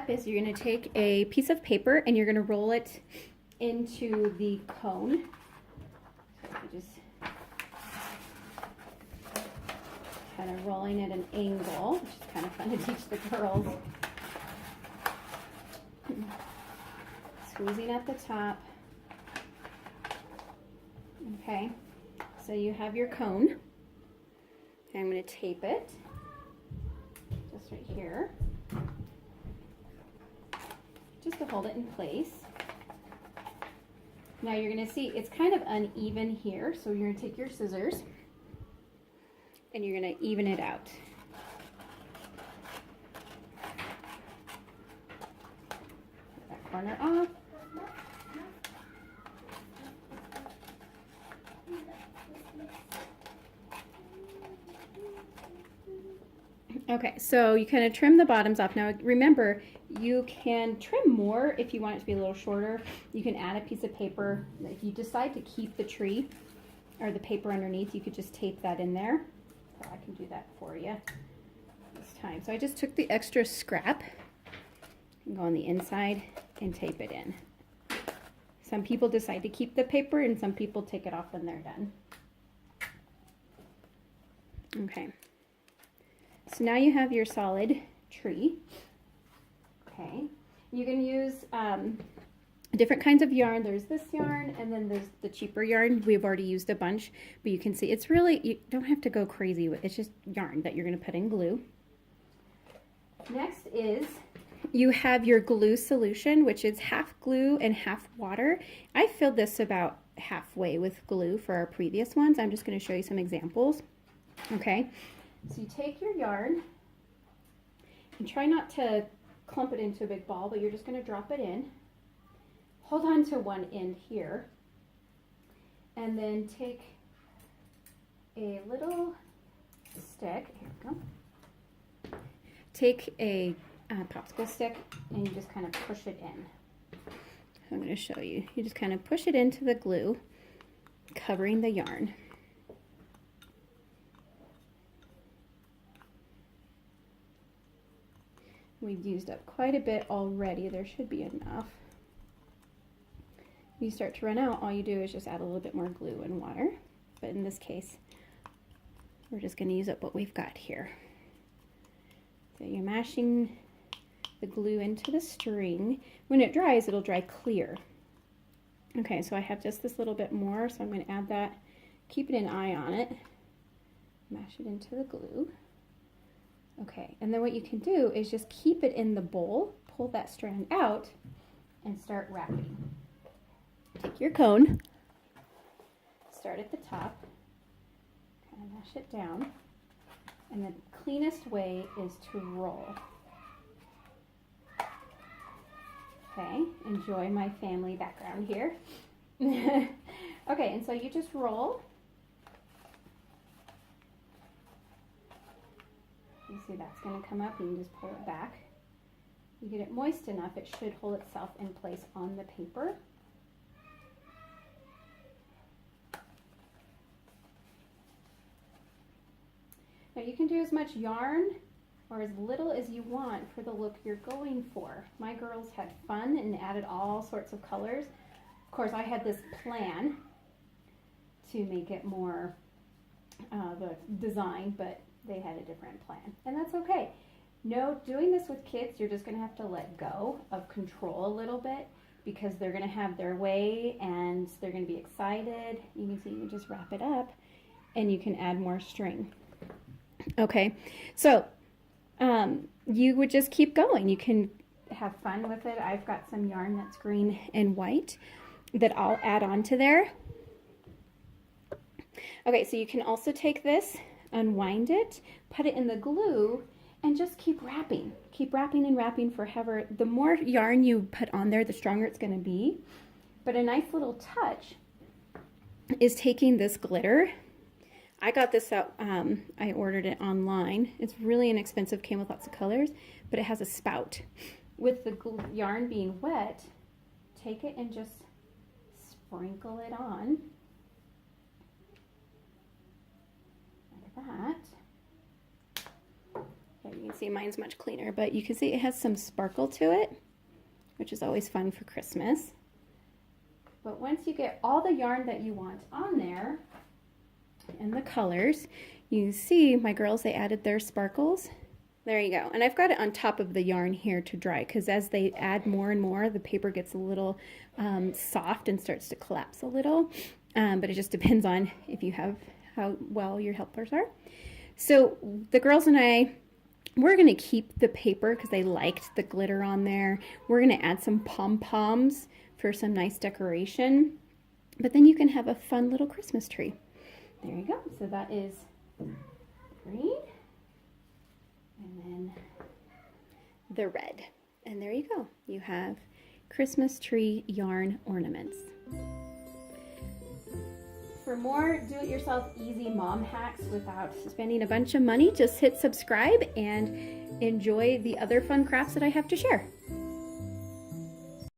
step is you're going to take a piece of paper and you're going to roll it into the cone. So you just kind of rolling at an angle, which is kind of fun to teach the girls. Squeezing at the top. Okay, so you have your cone. Okay, I'm going to tape it just right here, just to hold it in place. Now you're going to see it's kind of uneven here, so you're going to take your scissors and you're going to even it out. Get that corner off. Okay, so you kind of trim the bottoms off. Now remember, you can trim more if you want it to be a little shorter. You can add a piece of paper. If you decide to keep the tree or the paper underneath, you could just tape that in there. So I can do that for you this time. So I just took the extra scrap and go on the inside and tape it in. Some people decide to keep the paper and some people take it off when they're done. Okay. So now you have your solid tree. Okay, you can use different kinds of yarn. There's this yarn and then there's the cheaper yarn. We've already used a bunch, but you can see it's really, you don't have to go crazy with it. It's just yarn that you're going to put in glue. Next is you have your glue solution, which is half glue and half water. I filled this about halfway with glue for our previous ones. I'm just going to show you some examples. Okay. So you take your yarn and try not to clump it into a big ball, but you're just going to drop it in. Hold on to one end here. And then take a little stick. Here we go. Take a popsicle stick and you just kind of push it in. I'm going to show you. You just kind of push it into the glue, covering the yarn. We've used up quite a bit already. There should be enough. When you start to run out, all you do is just add a little bit more glue and water. But in this case, we're just going to use up what we've got here. So you're mashing the glue into the string. When it dries, it'll dry clear. Okay, so I have just this little bit more, so I'm going to add that. Keep an eye on it. Mash it into the glue. Okay, and then what you can do is just keep it in the bowl, pull that strand out, and start wrapping. Take your cone, start at the top, kind of mash it down, and the cleanest way is to roll. Okay, enjoy my family background here. Okay, and so you just roll. You see that's going to come up and you just pull it back. You get it moist enough, it should hold itself in place on the paper. Now you can do as much yarn or as little as you want for the look you're going for. My girls had fun and added all sorts of colors. Of course, I had this plan to make it more the design, but they had a different plan, and that's okay. No, doing this with kids, you're just going to have to let go of control a little bit because they're going to have their way and they're going to be excited. You can see you can just wrap it up and you can add more string. Okay, so you would just keep going. You can have fun with it. I've got some yarn that's green and white that I'll add on to there. Okay, so you can also take this, unwind it, put it in the glue, and just keep wrapping. Keep wrapping and wrapping forever. The more yarn you put on there, the stronger it's going to be. But a nice little touch is taking this glitter. I got this out, I ordered it online. It's really inexpensive, came with lots of colors, but it has a spout. With the yarn being wet, take it and just sprinkle it on. Like that. There You can see mine's much cleaner, but you can see it has some sparkle to it, which is always fun for Christmas. But once you get all the yarn that you want on there and the colors, you see my girls, they added their sparkles. There you go. And I've got it on top of the yarn here to dry, because as they add more and more, the paper gets a little soft and starts to collapse a little. But it just depends on if you have how well your helpers are. So the girls and I, we're going to keep the paper because they liked the glitter on there. We're going to add some pom-poms for some nice decoration. But then you can have a fun little Christmas tree. There you go. So that is green. And then the red. And there you go. You have Christmas tree yarn ornaments. For more do-it-yourself easy mom hacks without spending a bunch of money, just hit subscribe and enjoy the other fun crafts that I have to share.